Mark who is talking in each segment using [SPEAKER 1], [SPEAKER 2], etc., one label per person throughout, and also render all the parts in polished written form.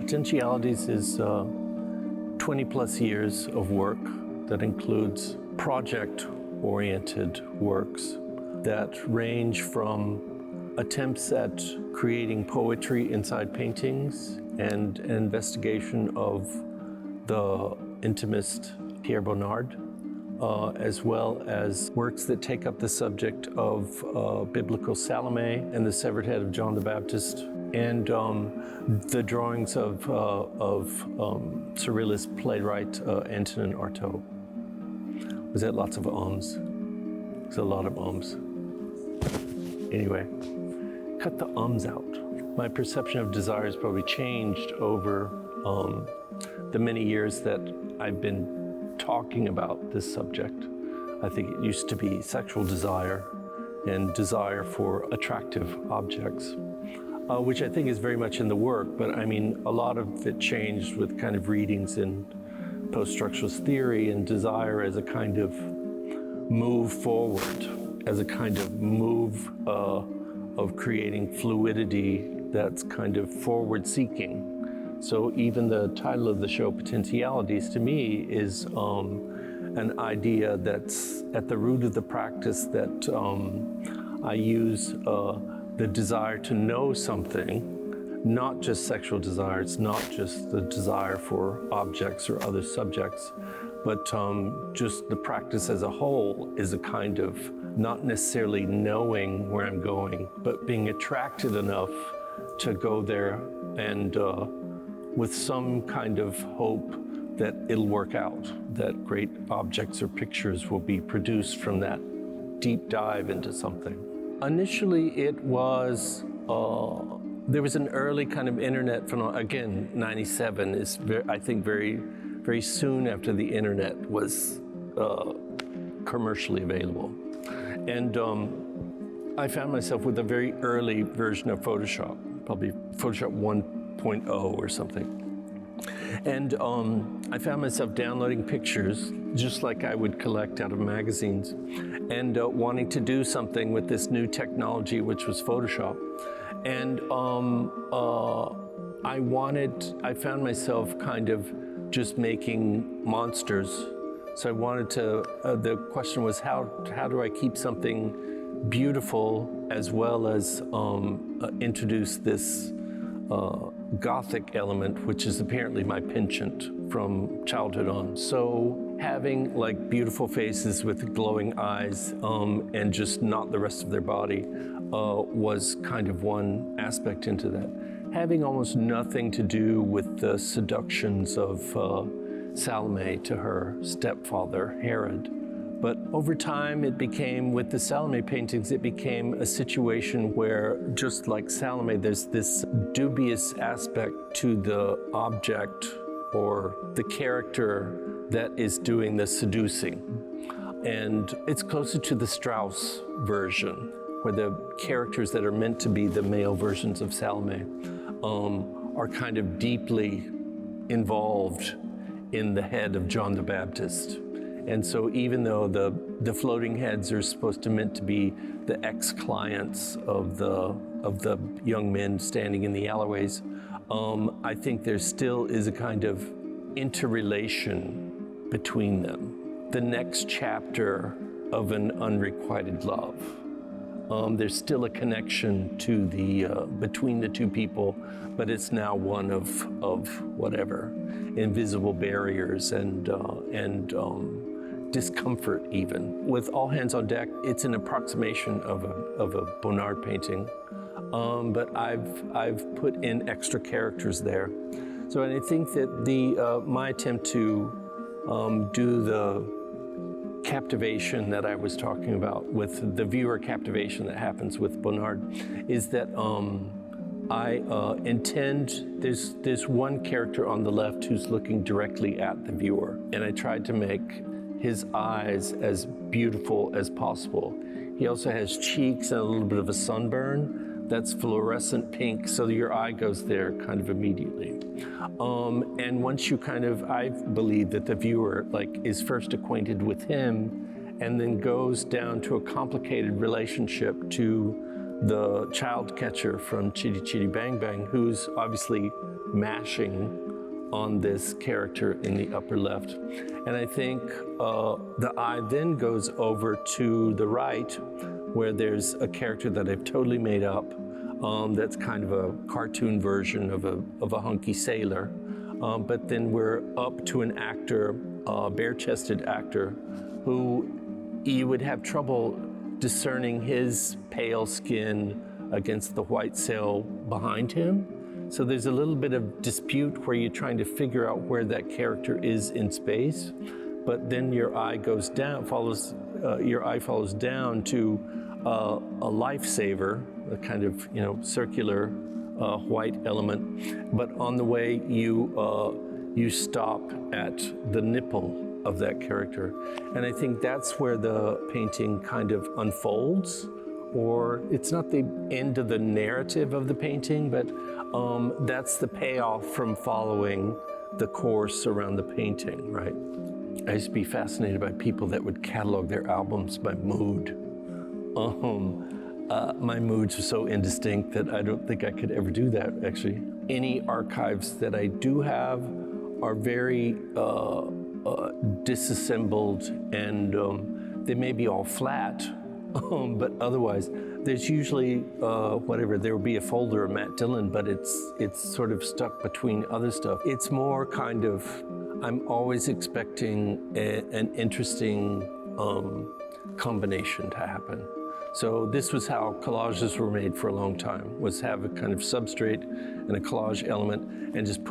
[SPEAKER 1] Potentialities is 20 plus years of work that includes project-oriented works that range from attempts at creating poetry inside paintings and an investigation of the intimist Pierre Bonnard, as well as works that take up the subject of biblical Salome and the severed head of John the Baptist, and the drawings of surrealist playwright Antonin Artaud. Was that lots of ums? It's a lot of ums. Anyway, cut the ums out. My perception of desire has probably changed over the many years that I've been talking about this subject. I think it used to be sexual desire and desire for attractive objects, which I think is very much in the work, but I mean, a lot of it changed with kind of readings in post-structuralist theory and desire as a kind of move forward, as a kind of move of creating fluidity that's kind of forward-seeking. So even the title of the show, Potentialities, to me is an idea that's at the root of the practice that I use the desire to know something, not just sexual desire, it's not just the desire for objects or other subjects, but just the practice as a whole is a kind of not necessarily knowing where I'm going, but being attracted enough to go there and with some kind of hope that it'll work out, that great objects or pictures will be produced from that deep dive into something. Initially, it was, there was an early kind of internet phenomenon. Again, 97 is, I think, very soon after the internet was commercially available. And I found myself with a very early version of Photoshop, probably Photoshop 1.0 or something. And I found myself downloading pictures just like I would collect out of magazines and wanting to do something with this new technology, which was Photoshop. And I found myself kind of just making monsters. So I wanted to, the question was how do I keep something beautiful as well as introduce this Gothic element, which is apparently my penchant from childhood on. So having like beautiful faces with glowing eyes and just not the rest of their body was kind of one aspect into that. Having almost nothing to do with the seductions of Salome to her stepfather, Herod. But over time, it became, with the Salome paintings, it became a situation where, just like Salome, there's this dubious aspect to the object or the character that is doing the seducing. And it's closer to the Strauss version, where the characters that are meant to be the male versions of Salome are kind of deeply involved in the head of John the Baptist. And so even though the floating heads are supposed to meant to be the ex-clients of the young men standing in the alleyways, I think there still is a kind of interrelation between them. The next chapter of an unrequited love. There's still a connection to the between the two people, but it's now one of whatever, invisible barriers and discomfort even. With All Hands on Deck, it's an approximation of a Bonnard painting, but I've put in extra characters there. So and I think that my attempt to do the captivation that I was talking about with the viewer captivation that happens with Bonnard is that I intend, there's one character on the left who's looking directly at the viewer, and I tried to make his eyes as beautiful as possible. He also has cheeks and a little bit of a sunburn that's fluorescent pink, so your eye goes there kind of immediately. And once you kind of, I believe that the viewer is first acquainted with him and then goes down to a complicated relationship to the child catcher from Chitty Chitty Bang Bang, who's obviously mashing on this character in the upper left. And I think the eye then goes over to the right, where there's a character that I've totally made up, that's kind of a cartoon version of a hunky sailor. But then we're up to an actor, a bare-chested actor, who you would have trouble discerning his pale skin against the white sail behind him. So there's a little bit of dispute where you're trying to figure out where that character is in space, but then your eye goes down, your eye follows down to a lifesaver, a kind of circular white element. But on the way you stop at the nipple of that character, and I think that's where the painting kind of unfolds. Or it's not the end of the narrative of the painting, but that's the payoff from following the course around the painting, right? I used to be fascinated by people that would catalog their albums by mood. My moods are so indistinct that I don't think I could ever do that, actually. Any archives that I do have are very disassembled, and they may be all flat, but otherwise, there's usually there will be a folder of Matt Dillon, but it's sort of stuck between other stuff. It's more kind of, I'm always expecting an interesting combination to happen. So this was how collages were made for a long time, was have a kind of substrate and a collage element, and just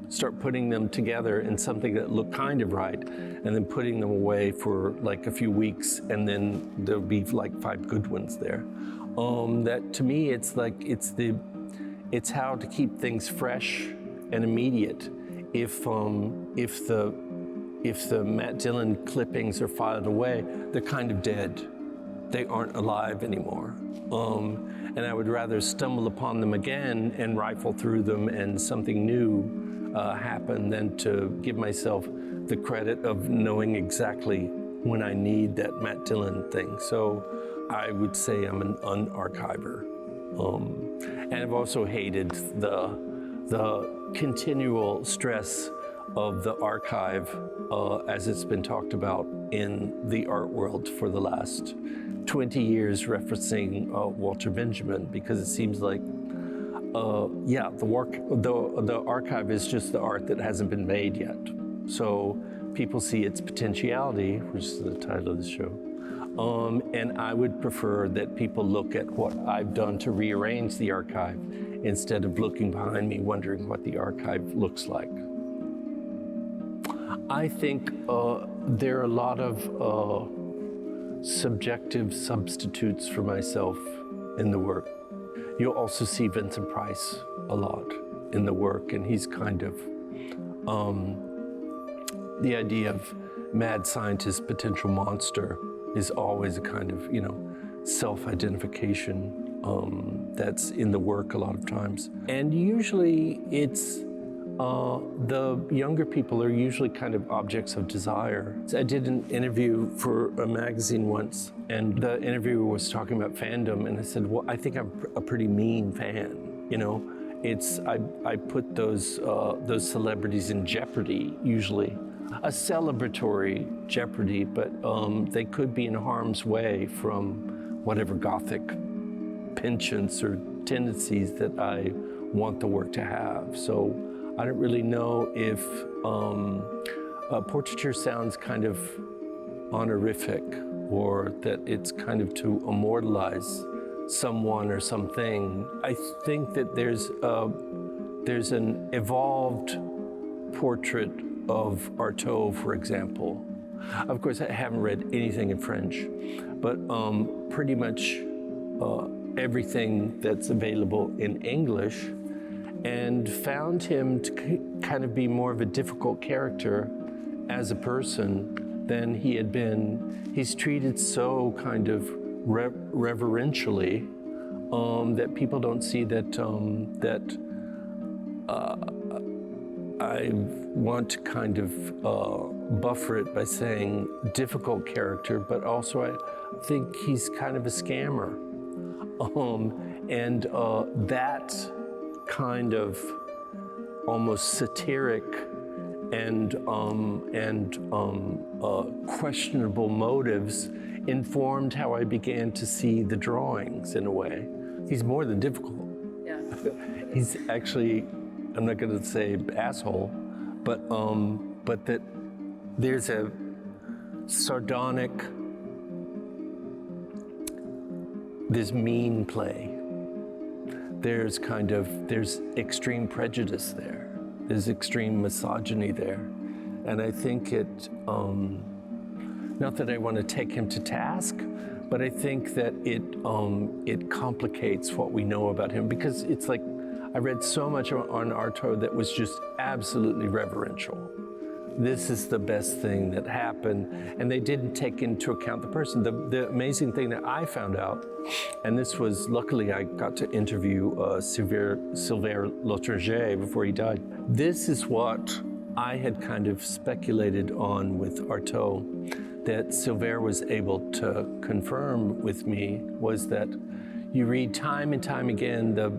[SPEAKER 1] start putting them together in something that looked kind of right, and then putting them away for like a few weeks, and then there'll be like 5 good ones there. That to me, it's how to keep things fresh and immediate. If the Matt Dillon clippings are filed away, they're kind of dead. They aren't alive anymore. And I would rather stumble upon them again and rifle through them and something new happen than to give myself the credit of knowing exactly when I need that Matt Dillon thing. So I would say I'm an unarchiver. And I've also hated the continual stress of the archive as it's been talked about in the art world for the last 20 years, referencing Walter Benjamin, because it seems like the archive is just the art that hasn't been made yet. So people see its potentiality, which is the title of the show. And I would prefer that people look at what I've done to rearrange the archive instead of looking behind me wondering what the archive looks like. I think there are a lot of subjective substitutes for myself in the work. You'll also see Vincent Price a lot in the work, and he's kind of, the idea of mad scientist, potential monster is always a kind of, self-identification that's in the work a lot of times. And usually it's, the younger people are usually kind of objects of desire. I did an interview for a magazine once, and the interviewer was talking about fandom, and I said, well, I think I'm a pretty mean fan, I put those celebrities in jeopardy, usually. A celebratory jeopardy, but they could be in harm's way from whatever Gothic penchants or tendencies that I want the work to have. So I don't really know if portraiture sounds kind of honorific, or that it's kind of to immortalize someone or something. I think that there's an evolved portrait of Artaud, for example. Of course, I haven't read anything in French, but pretty much everything that's available in English, and found him to kind of be more of a difficult character as a person than he had been. He's treated so kind of reverentially that people don't see that I want to kind of buffer it by saying difficult character, but also I think he's kind of a scammer. That kind of almost satiric and questionable motives informed how I began to see the drawings in a way. He's more than difficult.
[SPEAKER 2] Yeah.
[SPEAKER 1] He's actually, I'm not going to say asshole, but that there's a sardonic, there's mean play. There's extreme prejudice there. There's extreme misogyny there. And I think it, not that I want to take him to task, but I think that it complicates what we know about him, because it's like, I read so much on Artaud that was just absolutely reverential. This is the best thing that happened, and they didn't take into account the person. The amazing thing that I found out, and this was, luckily I got to interview Sylvain Lautrger before he died. This is what I had kind of speculated on with Artaud, that Sylvain was able to confirm with me, was that you read time and time again the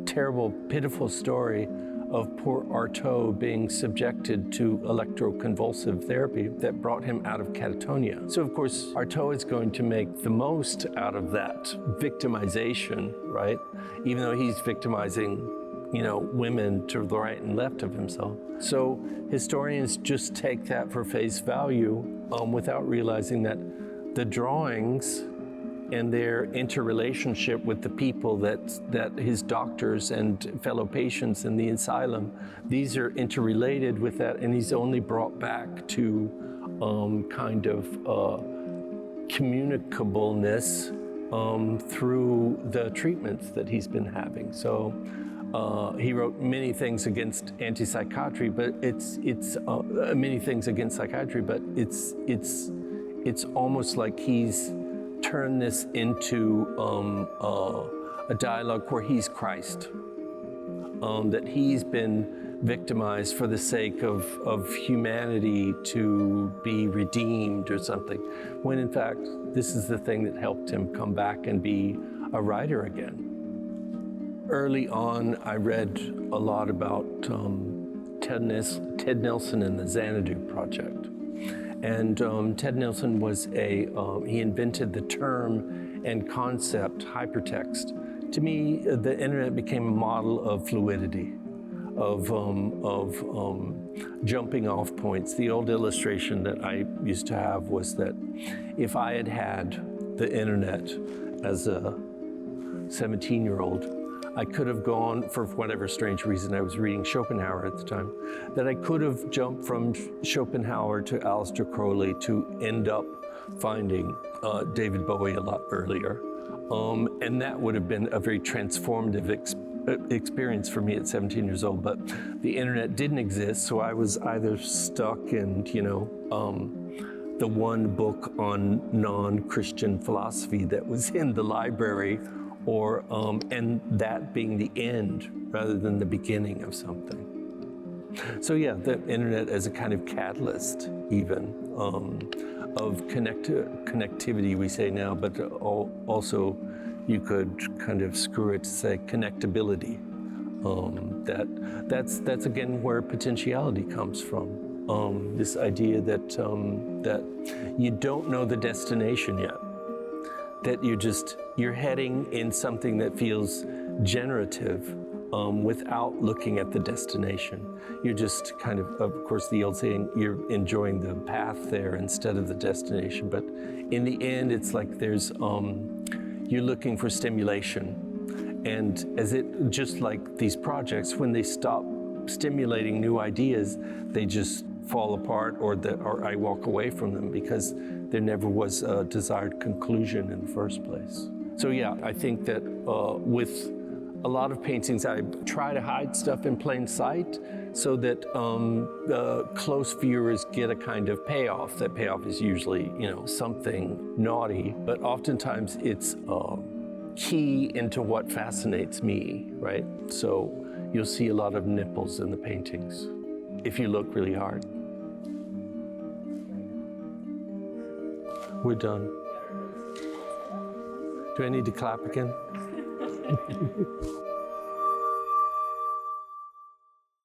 [SPEAKER 1] terrible, pitiful story of poor Artaud being subjected to electroconvulsive therapy that brought him out of catatonia. So of course, Artaud is going to make the most out of that victimization, right? Even though he's victimizing, women to the right and left of himself. So historians just take that for face value without realizing that the drawings and their interrelationship with the people that his doctors and fellow patients in the asylum, these are interrelated with that, and he's only brought back to communicableness through the treatments that he's been having. So he wrote many things against psychiatry, but it's almost like he's turn this into a dialogue where he's Christ, that he's been victimized for the sake of humanity to be redeemed or something, when in fact, this is the thing that helped him come back and be a writer again. Early on, I read a lot about Ted Nelson and the Xanadu Project. And Ted Nelson was he invented the term and concept hypertext. To me, the internet became a model of fluidity, of jumping off points. The old illustration that I used to have was that if I had had the internet as a 17-year-old, I could have gone, for whatever strange reason, I was reading Schopenhauer at the time, that I could have jumped from Schopenhauer to Aleister Crowley to end up finding David Bowie a lot earlier. And that would have been a very transformative experience for me at 17 years old, but the internet didn't exist, so I was either stuck in, the one book on non-Christian philosophy that was in the library, or and that being the end rather than the beginning of something. So yeah, the internet as a kind of catalyst even of connectivity, we say now, but also you could kind of screw it to say connectability. That's again where potentiality comes from. This idea that that you don't know the destination yet. That you're heading in something that feels generative without looking at the destination. You're just kind of course, the old saying, you're enjoying the path there instead of the destination. But in the end, it's like you're looking for stimulation. And just like these projects, when they stop stimulating new ideas, they just fall apart, or I walk away from them because there never was a desired conclusion in the first place. So yeah, I think that with a lot of paintings, I try to hide stuff in plain sight so that close viewers get a kind of payoff. That payoff is usually, something naughty, but oftentimes it's key into what fascinates me, right? So you'll see a lot of nipples in the paintings if you look really hard. We're done. Do I need to clap again?